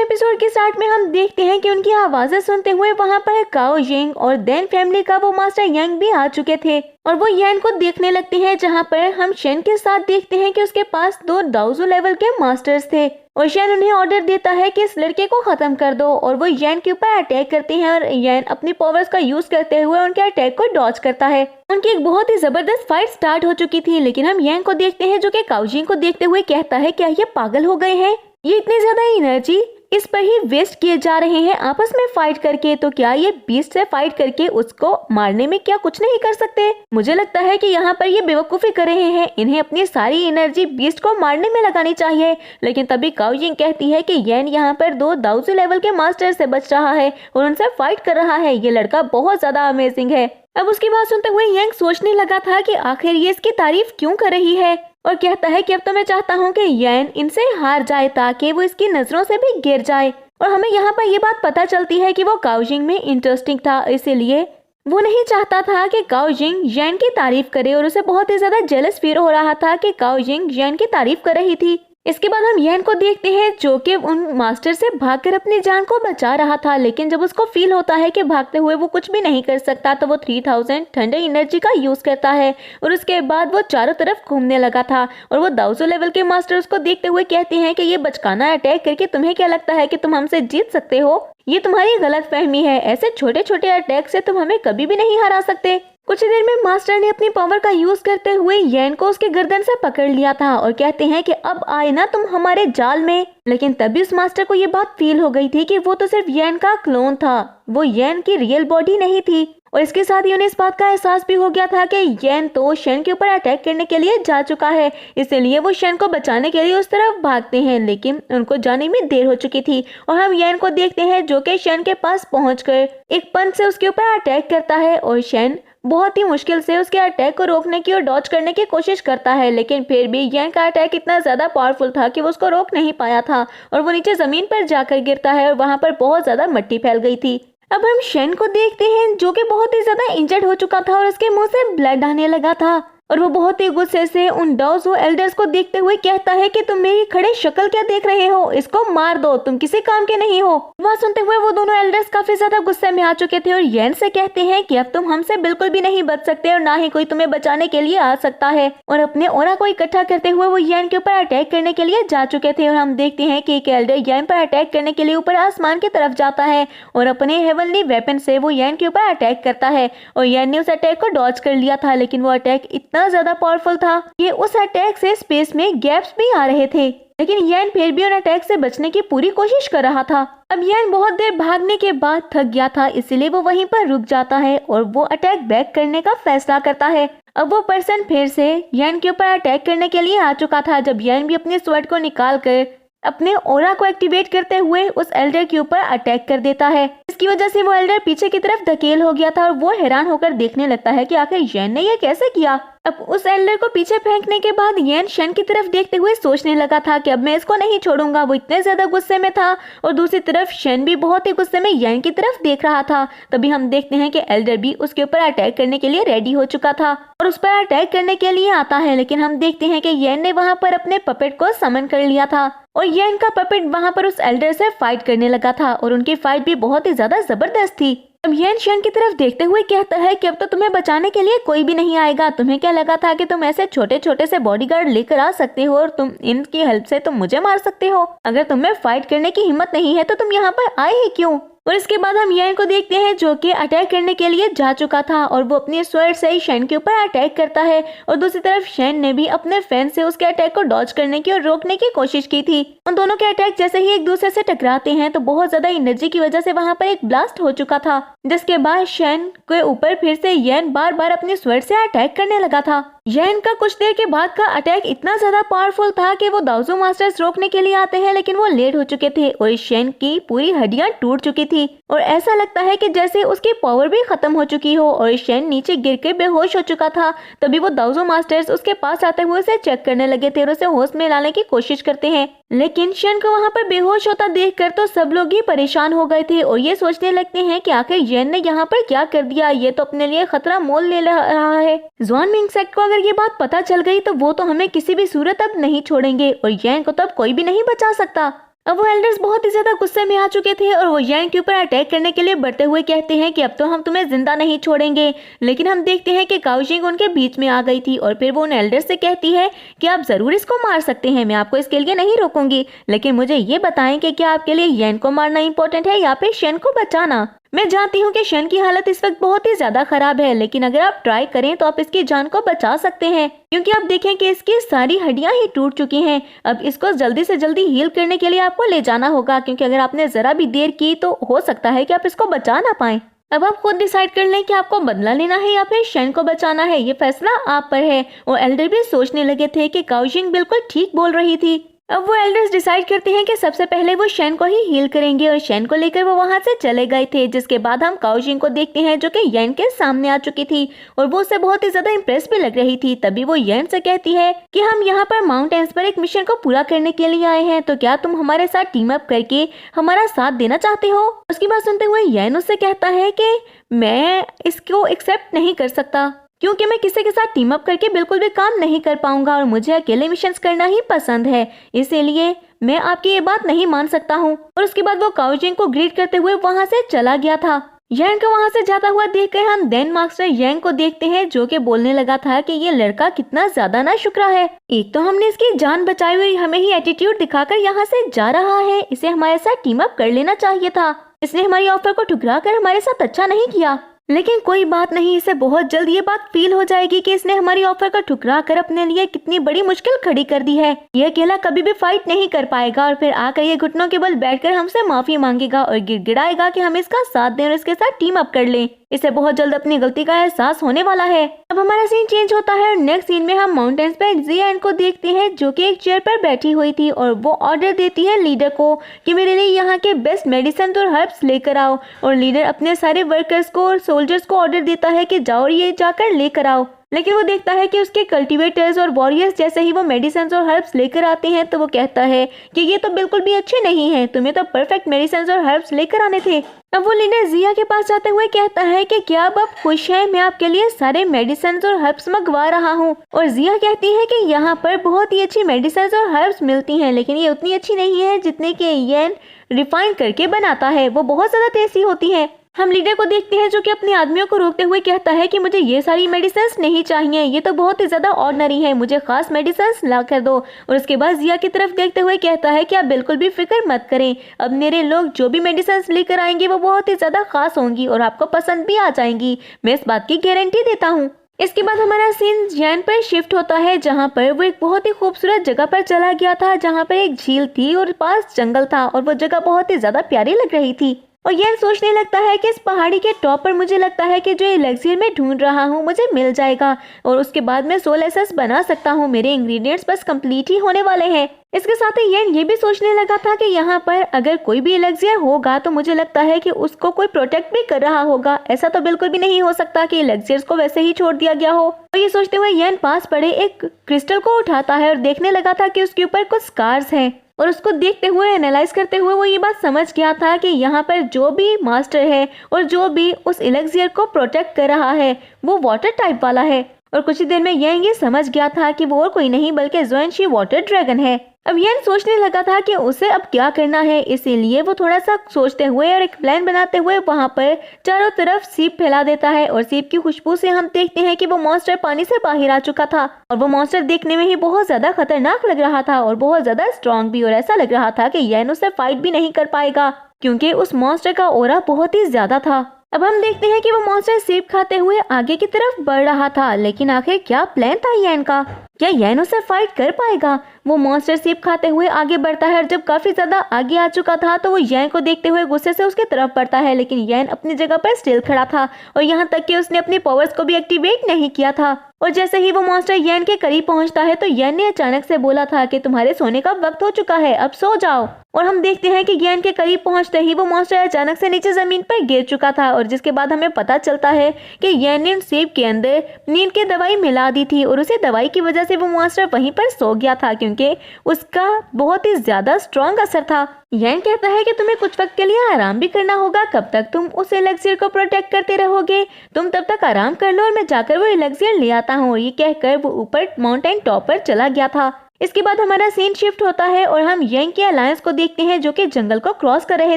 Episode के start में हम देखते हैं कि उनकी आवाजें सुनते हुए वहाँ पर काओ जिंग और देन फैमिली का वो मास्टर यांग भी आ चुके थे और वो यान को देखने लगते हैं, जहाँ पर हम शेन के साथ देखते हैं कि उसके पास 2 दाओजू लेवल के मास्टर्स थे और शेन उन्हें ऑर्डर देता है कि इस लड़के को खत्म कर दो और वो यान के ऊपर अटैक करते हैं और यान अपनी पावर्स का यूज करते हुए उनके अटैक को डॉज करता है। उनकी एक बहुत ही जबरदस्त फाइट स्टार्ट हो चुकी थी, लेकिन हम यान को देखते हैं जो कि काओ जिंग को देखते हुए कहता है क्या ये पागल हो गए हैं, ये इतनी ज्यादा एनर्जी इस पर ही वेस्ट किए जा रहे हैं आपस में फाइट करके, तो क्या ये बीस्ट से फाइट करके उसको मारने में क्या कुछ नहीं कर सकते। मुझे लगता है कि यहाँ पर ये बेवकूफी कर रहे हैं, इन्हें अपनी सारी एनर्जी बीस्ट को मारने में लगानी चाहिए। लेकिन तभी काओ जिंग कहती है कि यान यहाँ पर 2 दाओजू लेवल के मास्टर से बच रहा है और उनसे फाइट कर रहा है, ये लड़का बहुत ज्यादा अमेजिंग है। अब उसकी बात सुनते हुए यांग सोचने लगा था कि आखिर ये इसकी तारीफ क्यों कर रही है और कहता है कि अब तो मैं चाहता हूँ कि यान इनसे हार जाए ताकि वो इसकी नजरों से भी गिर जाए। और हमें यहाँ पर ये बात पता चलती है कि वो काओ जिंग में इंटरेस्टिंग था, इसीलिए वो नहीं चाहता था कि काओ जिंग यान की तारीफ करे और उसे बहुत ही ज्यादा जेलस फील हो रहा था कि काओ जिंग यान की तारीफ कर रही थी। इसके बाद हम यान को देखते हैं जो कि उन मास्टर से भागकर अपनी जान को बचा रहा था, लेकिन जब उसको फील होता है कि भागते हुए वो कुछ भी नहीं कर सकता तो वो 3000 थंडर एनर्जी का यूज करता है और उसके बाद वो चारों तरफ घूमने लगा था और वो दाओजू लेवल के मास्टर उसको देखते हुए कहते हैं कि ये बचकाना अटैक करके तुम्हें क्या लगता है कि तुम हमसे जीत सकते हो, ये तुम्हारी गलत फहमी है, ऐसे छोटे छोटे अटैक से तुम हमें कभी भी नहीं हरा सकते। कुछ ही देर में मास्टर ने अपनी पावर का यूज करते हुए यान को उसके गर्दन से पकड़ लिया था और कहते हैं कि अब आए ना तुम हमारे जाल में। लेकिन तभी उस मास्टर को ये बात फील हो गई थी कि वो तो सिर्फ यान का क्लोन था, वो यान की रियल बॉडी नहीं थी और इसके साथ ही उन्हें इस बात का एहसास भी हो गया था कि यान तो शेन के ऊपर अटैक करने के लिए जा चुका है, इसलिए वो शेन को बचाने के लिए उस तरफ भागते हैं, लेकिन उनको जाने में देर हो चुकी थी और हम यान को देखते हैं जो कि शेन के पास पहुंचकर एक पंच से उसके ऊपर अटैक करता है और शेन बहुत ही मुश्किल से उसके अटैक को रोकने की और डॉज करने की कोशिश करता है, लेकिन फिर भी यान का अटैक इतना ज्यादा पावरफुल था कि वो उसको रोक नहीं पाया था और वो नीचे जमीन पर जाकर गिरता है और वहां पर बहुत ज्यादा मिट्टी फैल गई थी। अब हम शेन को देखते हैं जो कि बहुत ही ज्यादा इंजर्ड हो चुका था और उसके मुंह से ब्लड आने लगा था और वो बहुत ही गुस्से से उन दाओजू एल्डर्स को देखते हुए कहता है कि तुम मेरी खड़े शक्ल क्या देख रहे हो, इसको मार दो, तुम किसी काम के नहीं हो। वहाँ सुनते हुए वो दोनों एल्डर्स काफी ज्यादा गुस्से में आ चुके थे और यान से कहते हैं कि अब तुम हमसे बिल्कुल भी नहीं बच सकते और ना ही कोई तुम्हें बचाने के लिए आ सकता है और अपने ऑरा को इकट्ठा करते हुए वो यान के ऊपर अटैक करने के लिए जा चुके थे और हम देखते हैं कि एक एल्डर यान पर अटैक करने के लिए ऊपर आसमान की तरफ जाता है और अपने हेवनली वेपन से वो यान के ऊपर अटैक करता है और यान ने उस अटैक को डॉज कर लिया था, लेकिन वो अटैक इतना ज्यादा पावरफुल था कि उस अटैक से स्पेस में गैप्स भी आ रहे थे, लेकिन यान फिर भी उन अटैक से बचने की पूरी कोशिश कर रहा था। अब यान बहुत देर भागने के बाद थक गया था, इसलिए वो वहीं पर रुक जाता है और वो अटैक बैक करने का फैसला करता है। अब वो पर्सन फिर से यान के ऊपर अटैक करने के लिए आ चुका था जब यान भी अपने स्वॉर्ड को निकाल कर अपने ऑरा को एक्टिवेट करते हुए उस एल्डर के ऊपर अटैक कर देता है। इसकी वजह से वो एल्डर पीछे की तरफ धकेल हो गया था और वो हैरान होकर देखने लगता है कि आखिर यान ने ये कैसे किया। अब उस एल्डर को पीछे फेंकने के बाद यान शेन की तरफ देखते हुए सोचने लगा था कि अब मैं इसको नहीं छोड़ूंगा, वो इतने ज्यादा गुस्से में था और दूसरी तरफ शेन भी बहुत ही गुस्से में यान की तरफ देख रहा था। तभी हम देखते हैं कि एल्डर भी उसके ऊपर अटैक करने के लिए रेडी हो चुका था और उस पर अटैक करने के लिए आता है, लेकिन हम देखते हैं कि यान ने वहां पर अपने पपेट को समन कर लिया था और यान का पपेट वहां पर उस एल्डर से फाइट करने लगा था और उनकी फाइट भी बहुत ही ज्यादा जबरदस्त थी। अब यान शेन की तरफ देखते हुए कहता है कि अब तो तुम्हें बचाने के लिए कोई भी नहीं आएगा, तुम्हें क्या लगा था कि तुम ऐसे छोटे छोटे से बॉडीगार्ड लेकर आ सकते हो और तुम इनकी हेल्प से तुम मुझे मार सकते हो, अगर तुम्हें फाइट करने की हिम्मत नहीं है तो तुम यहाँ पर आए ही क्यों। और इसके बाद हम यान को देखते हैं जो कि अटैक करने के लिए जा चुका था और वो अपने स्वॉर्ड से ही शेन के ऊपर अटैक करता है और दूसरी तरफ शेन ने भी अपने फैन से उसके अटैक को डॉज करने की और रोकने की कोशिश की थी। उन दोनों के अटैक जैसे ही एक दूसरे से टकराते हैं तो बहुत ज्यादा एनर्जी की वजह से वहां पर एक ब्लास्ट हो चुका था, जिसके बाद शेन के ऊपर फिर से यान बार बार अपने स्वॉर्ड से अटैक करने लगा था। यान का कुछ देर के बाद का अटैक इतना ज्यादा पावरफुल था कि वो दाओजू मास्टर्स रोकने के लिए आते हैं, लेकिन वो लेट हो चुके थे और शेन की पूरी हड्डियां टूट चुकी थी और ऐसा लगता है कि जैसे उसकी पावर भी खत्म हो चुकी हो और शेन नीचे गिर के बेहोश हो चुका था। तभी वो दाओजू मास्टर्स उसके पास आते हुए उसे चेक करने लगे थे और उसे होश में लाने की कोशिश करते हैं, लेकिन शेन को वहां पर बेहोश होता देखकर तो सब लोग ही परेशान हो गए थे और ये सोचने लगते हैं कि आखिर यान ने यहाँ पर क्या कर दिया, ये तो अपने लिए खतरा मोल ले रहा है। ज़ुआन मिंगसेक को अगर ये बात पता चल गई तो वो तो हमें किसी भी सूरत अब नहीं छोड़ेंगे और यान को तो अब कोई भी नहीं बचा सकता। अब वो एल्डर्स बहुत ही ज्यादा गुस्से में आ चुके थे और वो यांग के ऊपर अटैक करने के लिए बढ़ते हुए कहते हैं कि अब तो हम तुम्हें जिंदा नहीं छोड़ेंगे। लेकिन हम देखते हैं कि काओजिंग उनके बीच में आ गई थी और फिर वो उन एल्डर्स से कहती है कि आप जरूर इसको मार सकते हैं, मैं आपको इसके लिए नहीं रोकूंगी, लेकिन मुझे ये बताएं कि क्या आपके लिए येन को मारना इंपॉर्टेंट है या फिर शेन को बचाना। मैं जानती हूँ कि शन की हालत इस वक्त बहुत ही ज्यादा खराब है, लेकिन अगर आप ट्राई करें तो आप इसकी जान को बचा सकते हैं, क्योंकि आप देखें कि इसकी सारी हड्डियां ही टूट चुकी हैं। अब इसको जल्दी से जल्दी हील करने के लिए आपको ले जाना होगा, क्योंकि अगर आपने जरा भी देर की तो हो सकता है कि आप इसको बचा ना पाए। अब आप खुद डिसाइड कर लें कि आपको बदला लेना है या फिर शन को बचाना है, ये फैसला आप पर है। और एल्डर भी सोचने लगे थे कि काओजिंग बिल्कुल ठीक बोल रही थी। अब वो एल्डर्स डिसाइड करते हैं कि सबसे पहले वो शेन को ही हील करेंगे और शेन को लेकर वो वहां से चले गए थे। जिसके बाद हम काओजिंग को देखते हैं जो कि येन के सामने आ चुकी थी और वो उससे बहुत ही ज्यादा इम्प्रेस भी लग रही थी। तभी वो येन से कहती है कि हम यहाँ पर माउंटेन्स पर एक मिशन को पूरा करने के लिए आए हैं, तो क्या तुम हमारे साथ टीम अप करके हमारा साथ देना चाहते हो। उसकी बात सुनते हुए येन उससे कहता है कि मैं इसको एक्सेप्ट नहीं कर सकता, क्योंकि मैं किसी के साथ टीम अप करके बिल्कुल भी काम नहीं कर पाऊंगा और मुझे अकेले मिशंस करना ही पसंद है, इसीलिए मैं आपकी ये बात नहीं मान सकता हूँ। और उसके बाद वो काओजिंग को ग्रीट करते हुए वहाँ से चला गया था। यांग को वहाँ से जाता हुआ देखकर हम देन मास्टर यांग को देखते हैं जो कि बोलने लगा था कि ये लड़का कितना ज्यादा ना शुक्रा है। एक तो हमने इसकी जान बचाई हुई, हमें ही एटीट्यूड दिखाकर यहाँ से जा रहा है, इसे हमारे साथ टीम अप कर लेना चाहिए था। इसने हमारी ऑफर को ठुकरा कर हमारे साथ अच्छा नहीं किया, लेकिन कोई बात नहीं, इसे बहुत जल्द ये बात फील हो जाएगी कि इसने हमारी ऑफर को ठुकरा कर अपने लिए कितनी बड़ी मुश्किल खड़ी कर दी है। ये अकेला कभी भी फाइट नहीं कर पाएगा और फिर आकर ये घुटनों के बल बैठकर हमसे माफी मांगेगा और गिड़गिड़ाएगा कि हम इसका साथ दें और इसके साथ टीम अप कर लें। इसे बहुत जल्द अपनी गलती का एहसास होने वाला है। अब हमारा सीन चेंज होता है और नेक्स्ट सीन में हम माउंटेन्स पे जियान को देखते हैं जो कि एक चेयर पर बैठी हुई थी और वो ऑर्डर देती है लीडर को कि मेरे लिए यहाँ के बेस्ट मेडिसिन और हर्ब्स लेकर आओ। और लीडर अपने सारे वर्कर्स को और सोल्जर्स को ऑर्डर देता है कि जाओ और ये जाकर लेकर आओ। लेकिन वो देखता है कि उसके कल्टीवेटर्स और वॉरियर्स जैसे ही वो मेडिसिन और हर्ब्स लेकर आते हैं तो वो कहता है कि ये तो बिल्कुल भी अच्छे नहीं हैं, तुम्हें तो परफेक्ट मेडिसिन और हर्ब्स लेकर आने थे। अब वो लीडर जिया के पास जाते हुए कहता है कि क्या अब आप खुश हैं, मैं आपके लिए सारे मेडिसिन और हर्ब्स मंगवा रहा हूँ। और जिया कहती है कि यहाँ पर बहुत ही अच्छी मेडिसिन और हर्ब्स मिलती हैं, लेकिन ये उतनी अच्छी नहीं है जितने के येन रिफाइन करके बनाता है, वो बहुत ज्यादा टेस्टी होती है। हम लीडर को देखते हैं जो कि अपने आदमियों को रोकते हुए कहता है कि मुझे ये सारी मेडिसिन नहीं चाहिए, ये तो बहुत ही ज्यादा ऑर्डिनरी है, मुझे खास मेडिसिन ला कर दो। और उसके बाद जिया की तरफ देखते हुए कहता है कि आप बिल्कुल भी फिक्र मत करें, अब मेरे लोग जो भी मेडिसिन लेकर आएंगे वो बहुत ही ज्यादा खास होंगी और आपको पसंद भी आ जाएंगी, मैं इस बात की गारंटी देता हूँ। इसके बाद हमारा सीन जैन पर शिफ्ट होता है जहाँ पर वो एक बहुत ही खूबसूरत जगह पर चला गया था जहाँ पर एक झील थी और पास जंगल था और वो जगह बहुत ही ज्यादा प्यारी लग रही थी। और यह सोचने लगता है कि इस पहाड़ी के टॉप पर मुझे लगता है कि जो एलेक्सियर मैं ढूंढ रहा हूँ मुझे मिल जाएगा और उसके बाद मैं सोल एसेंस बना सकता हूँ, मेरे इंग्रेडिएंट्स बस कंप्लीट ही होने वाले हैं। इसके साथ ही ये भी सोचने लगा था कि यहाँ पर अगर कोई भी एलेक्सियर होगा तो मुझे लगता है कि उसको कोई प्रोटेक्ट भी कर रहा होगा, ऐसा तो बिल्कुल भी नहीं हो सकता कि एलेक्सियर्स को वैसे ही छोड़ दिया गया हो। और ये सोचते हुए येन पास पड़े एक क्रिस्टल को उठाता है और देखने लगा था कि उसके ऊपर कुछ स्कार्स हैं और उसको देखते हुए एनालाइज करते हुए वो ये बात समझ गया था कि यहाँ पर जो भी मास्टर है और जो भी उस एलेक्सियर को प्रोटेक्ट कर रहा है वो वाटर टाइप वाला है। और कुछ ही देर में ये समझ गया था कि वो और कोई नहीं बल्कि ज़ुएनशी वाटर ड्रैगन है। अब येन सोचने लगा था कि उसे अब क्या करना है, इसीलिए वो थोड़ा सा सोचते हुए और एक प्लान बनाते हुए वहाँ पर चारों तरफ सीप फैला देता है और सीप की खुशबू से हम देखते हैं कि वो मॉन्स्टर पानी से बाहर आ चुका था और वो मॉन्स्टर देखने में ही बहुत ज्यादा खतरनाक लग रहा था और बहुत ज्यादा स्ट्रॉन्ग भी, और ऐसा लग रहा था कि येन उससे फाइट भी नहीं कर पाएगा क्योंकि उस मॉन्स्टर का ऑरा बहुत ही ज्यादा था। अब हम देखते हैं कि वो मॉन्स्टर सेब खाते हुए आगे की तरफ बढ़ रहा था, लेकिन आखिर क्या प्लान था येन का, क्या येन उसे फाइट कर पाएगा। वो मॉन्स्टर सेब खाते हुए आगे बढ़ता है और जब काफी ज्यादा आगे आ चुका था तो वो येन को देखते हुए गुस्से से उसके तरफ बढ़ता है, लेकिन येन अपनी जगह पर स्टिल खड़ा था और यहाँ तक कि उसने अपनी पावर्स को भी एक्टिवेट नहीं किया था। और जैसे ही वो मॉन्स्टर येन के करीब पहुंचता है तो येन ने अचानक से बोला था कि तुम्हारे सोने का वक्त हो चुका है, अब सो जाओ। और हम देखते हैं कि येन के करीब पहुंचते ही वो मॉन्स्टर अचानक से नीचे जमीन पर गिर चुका था और जिसके बाद हमें पता चलता है कि येन ने सेब के अंदर नींद की दवाई मिला दी थी और उसी दवाई की वजह से वो मॉन्स्टर वहीं पर सो गया था क्योंकि उसका बहुत ही ज्यादा स्ट्रॉन्ग असर था। येन कहता है कि तुम्हें कुछ वक्त के लिए आराम भी करना होगा, कब तक तुम उस एलेक्सियर को प्रोटेक्ट करते रहोगे, तुम तब तक आराम कर लो और मैं जाकर वो एलेक्सियर ले आता हूँ। और ये कहकर वो ऊपर माउंटेन टॉप पर चला गया था। इसके बाद हमारा सीन शिफ्ट होता है और हम यंग के अलायंस को देखते हैं जो कि जंगल को क्रॉस कर रहे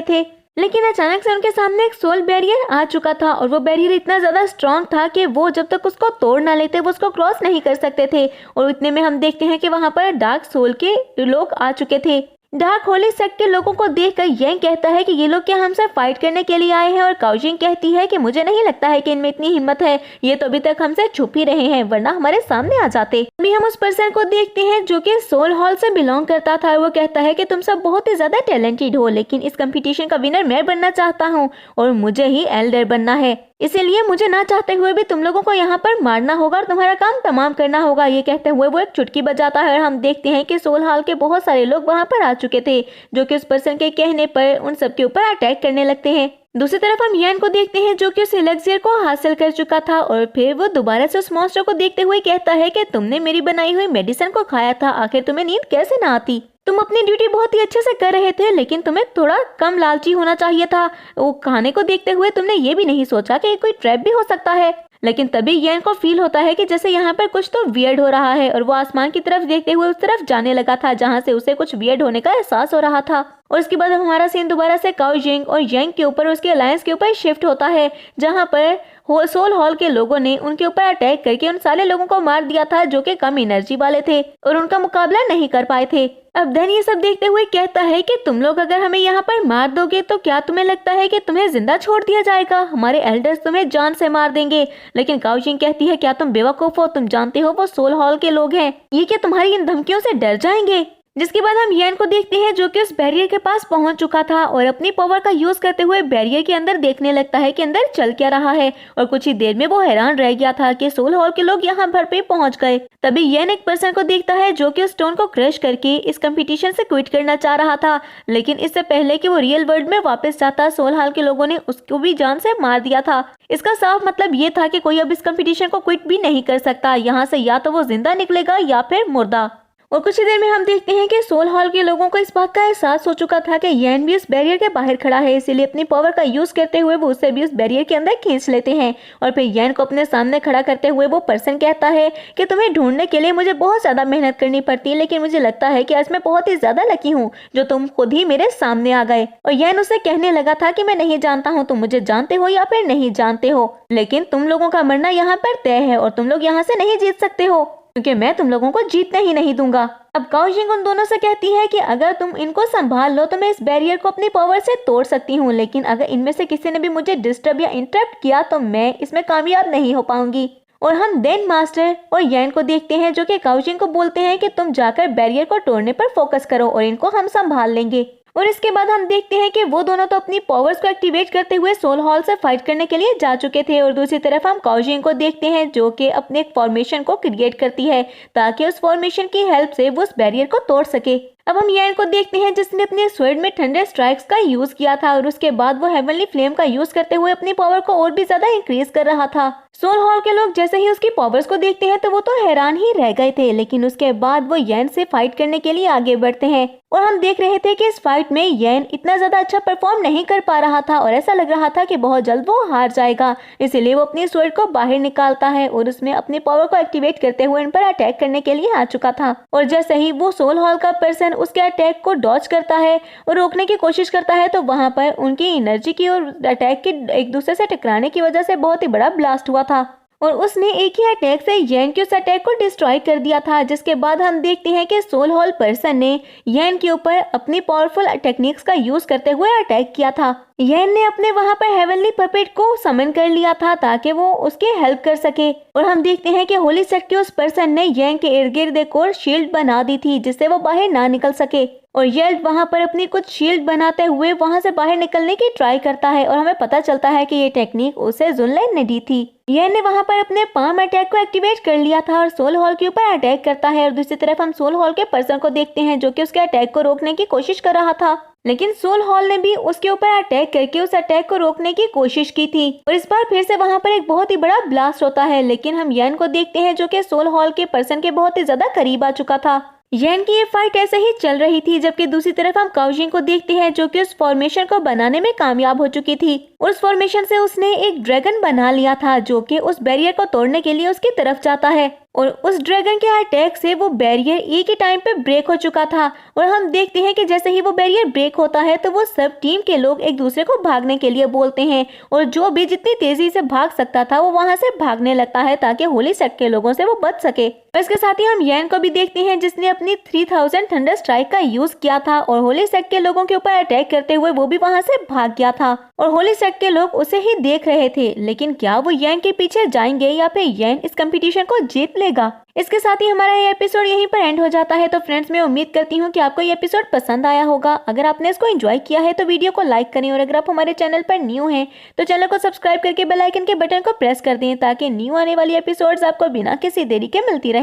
थे। लेकिन अचानक से उनके सामने एक सोल बैरियर आ चुका था और वो बैरियर इतना ज्यादा स्ट्रॉन्ग था कि वो जब तक उसको तोड़ ना लेते वो उसको क्रॉस नहीं कर सकते थे। और इतने में हम देखते हैं कि वहां पर डार्क सोल के लोग आ चुके थे। डार्क होली सेक्ट के लोगों को देखकर यंग कहता है कि ये लोग क्या हमसे फाइट करने के लिए आए हैं, और काउजिंग कहती है कि मुझे नहीं लगता है कि इनमें इतनी हिम्मत है, ये तो अभी तक हमसे छुप ही रहे हैं वरना हमारे सामने आ जाते। अभी हम उस पर्सन को देखते हैं जो कि सोल हॉल से बिलोंग करता था। वो कहता है कि तुम सब बहुत ही ज्यादा टैलेंटेड हो, लेकिन इस कंपटीशन का विनर मैं बनना चाहता हूँ और मुझे ही एल्डर बनना है, इसीलिए मुझे ना चाहते हुए भी तुम लोगों को यहाँ पर मारना होगा और तुम्हारा काम तमाम करना होगा। ये कहते हुए वो एक चुटकी बजाता है और हम देखते हैं कि सोल हॉल के बहुत सारे लोग वहाँ पर आ चुके थे जो कि उस पर्सन के कहने पर उन सबके ऊपर अटैक करने लगते हैं। दूसरी तरफ हम यन को देखते हैं जो कि उस एलेक्सियर को हासिल कर चुका था और फिर वो दोबारा से उस मॉन्स्टर को देखते हुए कहता है कि तुमने मेरी बनाई हुई मेडिसिन को खाया था, आखिर तुम्हें नींद कैसे ना आती? तुम अपनी ड्यूटी बहुत ही अच्छे से कर रहे थे, लेकिन तुम्हें थोड़ा कम लालची होना चाहिए था। वो खाने को देखते हुए तुमने ये भी नहीं सोचा कि कोई ट्रैप भी हो सकता है। लेकिन तभी यन को फील होता है कि जैसे यहाँ पर कुछ तो वियर्ड हो रहा है और वो आसमान की तरफ देखते हुए उस तरफ जाने लगा था जहाँ से उसे कुछ वियर्ड होने का एहसास हो रहा था। और उसके बाद हमारा सीन दोबारा से काउजिंग और यंग के ऊपर उसके अलायंस के ऊपर शिफ्ट होता है जहाँ पर सोल हॉल के लोगों ने उनके ऊपर अटैक करके उन सारे लोगों को मार दिया था जो कि कम एनर्जी वाले थे और उनका मुकाबला नहीं कर पाए थे। अब धन ये सब देखते हुए कहता है कि तुम लोग अगर हमें यहाँ पर मार दोगे तो क्या तुम्हें लगता है कि तुम्हें जिंदा छोड़ दिया जाएगा? हमारे एल्डर्स तुम्हें जान से मार देंगे। लेकिन काउजिंग कहती है क्या तुम बेवकूफ हो? तुम जानते हो वो सोल हॉल के लोग हैं, ये क्या तुम्हारी इन धमकियों से डर जाएंगे? जिसके बाद हम यन को देखते हैं जो कि उस बैरियर के पास पहुंच चुका था और अपनी पावर का यूज करते हुए बैरियर के अंदर देखने लगता है कि अंदर चल क्या रहा है। और कुछ ही देर में वो हैरान रह गया था कि सोल हॉल के लोग यहाँ भर पे पहुंच गए। तभी यन एक पर्सन को देखता है जो कि उस स्टोन को क्रश करके इस कंपटीशन से क्विट करना चाह रहा था, लेकिन इससे पहले कि वो रियल वर्ल्ड में वापस जाता सोल हॉल के लोगों ने उसको भी जान से मार दिया था। इसका साफ मतलब ये था कि कोई अब इस कंपटीशन को क्विट भी नहीं कर सकता, यहाँ से या तो वो जिंदा निकलेगा या फिर मुर्दा। और कुछ ही देर में हम देखते हैं कि सोल हॉल के लोगों को इस बात का एहसास हो चुका था कि यन भी उस बैरियर के बाहर खड़ा है, इसीलिए अपनी पावर का यूज करते हुए वो उसे भी उस बैरियर के अंदर खींच लेते हैं। और फिर यन को अपने सामने खड़ा करते हुए वो पर्सन कहता है कि तुम्हें ढूंढने के लिए मुझे बहुत ज्यादा मेहनत करनी पड़ती है, लेकिन मुझे लगता है कि आज मैं बहुत ही ज्यादा लकी हूँ जो तुम खुद ही मेरे सामने आ गए। और यन उसे कहने लगा था कि मैं नहीं जानता हूँ तुम मुझे जानते हो या फिर नहीं जानते हो, लेकिन तुम लोगों का मरना यहाँ पर तय है और तुम लोग यहाँ से नहीं जीत सकते हो क्योंकि मैं तुम लोगों को जीतने ही नहीं दूंगा। अब काउजिंग उन दोनों से कहती है कि अगर तुम इनको संभाल लो तो मैं इस बैरियर को अपनी पावर से तोड़ सकती हूँ, लेकिन अगर इनमें से किसी ने भी मुझे डिस्टर्ब या इंटरप्ट किया तो मैं इसमें कामयाब नहीं हो पाऊंगी। और हम देन मास्टर और यन को देखते हैं जो कि काउजिंग को बोलते हैं कि तुम जाकर बैरियर को तोड़ने पर फोकस करो और इनको हम संभाल लेंगे। और इसके बाद हम देखते हैं कि वो दोनों तो अपनी पावर्स को एक्टिवेट करते हुए सोल हॉल से फाइट करने के लिए जा चुके थे। और दूसरी तरफ हम काउजिंग को देखते हैं जो कि अपने एक फॉर्मेशन को क्रिएट करती है ताकि उस फॉर्मेशन की हेल्प से वो उस बैरियर को तोड़ सके। अब हम यन को देखते हैं जिसने अपने स्वर्ड में थंडर स्ट्राइक्स का यूज किया था और उसके बाद वो हेवनली फ्लेम का यूज करते हुए अपनी पावर को और भी ज्यादा इंक्रीज कर रहा था। सोल हॉल के लोग जैसे ही उसकी पावर्स को देखते हैं तो वो तो हैरान ही रह गए थे, लेकिन उसके बाद वो यन से फाइट करने के लिए आगे बढ़ते हैं। और हम देख रहे थे कि इस फाइट में यन इतना ज्यादा अच्छा परफॉर्म नहीं कर पा रहा था और ऐसा लग रहा था कि बहुत जल्द वो हार जाएगा, इसीलिए वो अपनी स्वर्ड को बाहर निकालता है और उसमें अपनी पावर को एक्टिवेट करते हुए इन पर अटैक करने के लिए आ चुका था। और जैसे ही वो सोल हॉल का पर्सन उसके अटैक को डॉज करता है और रोकने की कोशिश करता है तो वहां पर उनकी एनर्जी की और अटैक की एक दूसरे से टकराने की वजह से बहुत ही बड़ा ब्लास्ट हुआ था और उसने एक ही अटैक से यन के उस अटैक को डिस्ट्रॉय कर दिया था। जिसके बाद हम देखते हैं कि सोल हॉल पर्सन ने यन के ऊपर अपनी पावरफुल टेक्निक्स का यूज करते हुए अटैक किया था। यन ने अपने वहां पर हेवनली पपेट को समन कर लिया था ताकि वो उसके हेल्प कर सके। और हम देखते हैं कि होली सेट के उस पर्सन ने यन के इर्द गिर्द एक और शील्ड बना दी थी जिससे वो बाहर ना निकल सके। और यल्ड वहां पर अपनी कुछ शील्ड बनाते हुए वहां से बाहर निकलने की ट्राई करता है और हमें पता चलता है कि ये टेक्निक उसे जुनलैन ने दी थी। यन ने वहां पर अपने पाम अटैक को एक्टिवेट कर लिया था और सोल हॉल के ऊपर अटैक करता है। और दूसरी तरफ हम सोल हॉल के पर्सन को देखते हैं जो कि उसके अटैक को रोकने की कोशिश कर रहा था, लेकिन सोल हॉल ने भी उसके ऊपर अटैक करके उस अटैक को रोकने की कोशिश की थी। और इस बार फिर से वहां पर एक बहुत ही बड़ा ब्लास्ट होता है, लेकिन हम यन को देखते हैं जो कि सोल हॉल के पर्सन के बहुत ही ज्यादा करीब आ चुका था। यन की ये फाइट ऐसे ही चल रही थी जबकि दूसरी तरफ हम काउजिंग को देखते हैं जो कि उस फॉर्मेशन को बनाने में कामयाब हो चुकी थी। और उस फॉर्मेशन से उसने एक ड्रैगन बना लिया था जो कि उस बैरियर को तोड़ने के लिए उसकी तरफ जाता है। और उस ड्रैगन के अटैक से वो बैरियर एक ही टाइम पे ब्रेक हो चुका था। और हम देखते हैं कि जैसे ही वो बैरियर ब्रेक होता है तो वो सब टीम के लोग एक दूसरे को भागने के लिए बोलते हैं और जो भी जितनी तेजी से भाग सकता था वो वहां से भागने लगता है ताकि होली सेट के लोगों से वो बच सके। इसके साथ ही हम यैन को भी देखते हैं जिसने अपनी 3000 थंडर स्ट्राइक का यूज किया था और होली सेट के लोगों के ऊपर अटैक करते हुए वो भी वहां से भाग गया था और होली सेट के लोग उसे ही देख रहे थे। लेकिन क्या वो यैन के पीछे जाएंगे या फिर यैन इस कंपटीशन को जीत लेगा? इसके साथ ही हमारा ये एपिसोड यहीं पर एंड हो जाता है। तो फ्रेंड्स, मैं उम्मीद करती हूँ कि आपको ये एपिसोड पसंद आया होगा। अगर आपने इसको एंजॉय किया है तो वीडियो को लाइक करें और अगर आप हमारे चैनल पर न्यू हैं तो चैनल को सब्सक्राइब करके बेल आइकन के बटन को प्रेस कर दें ताकि न्यू आने वाली एपिसोड्स आपको बिना किसी देरी के मिलती रहे।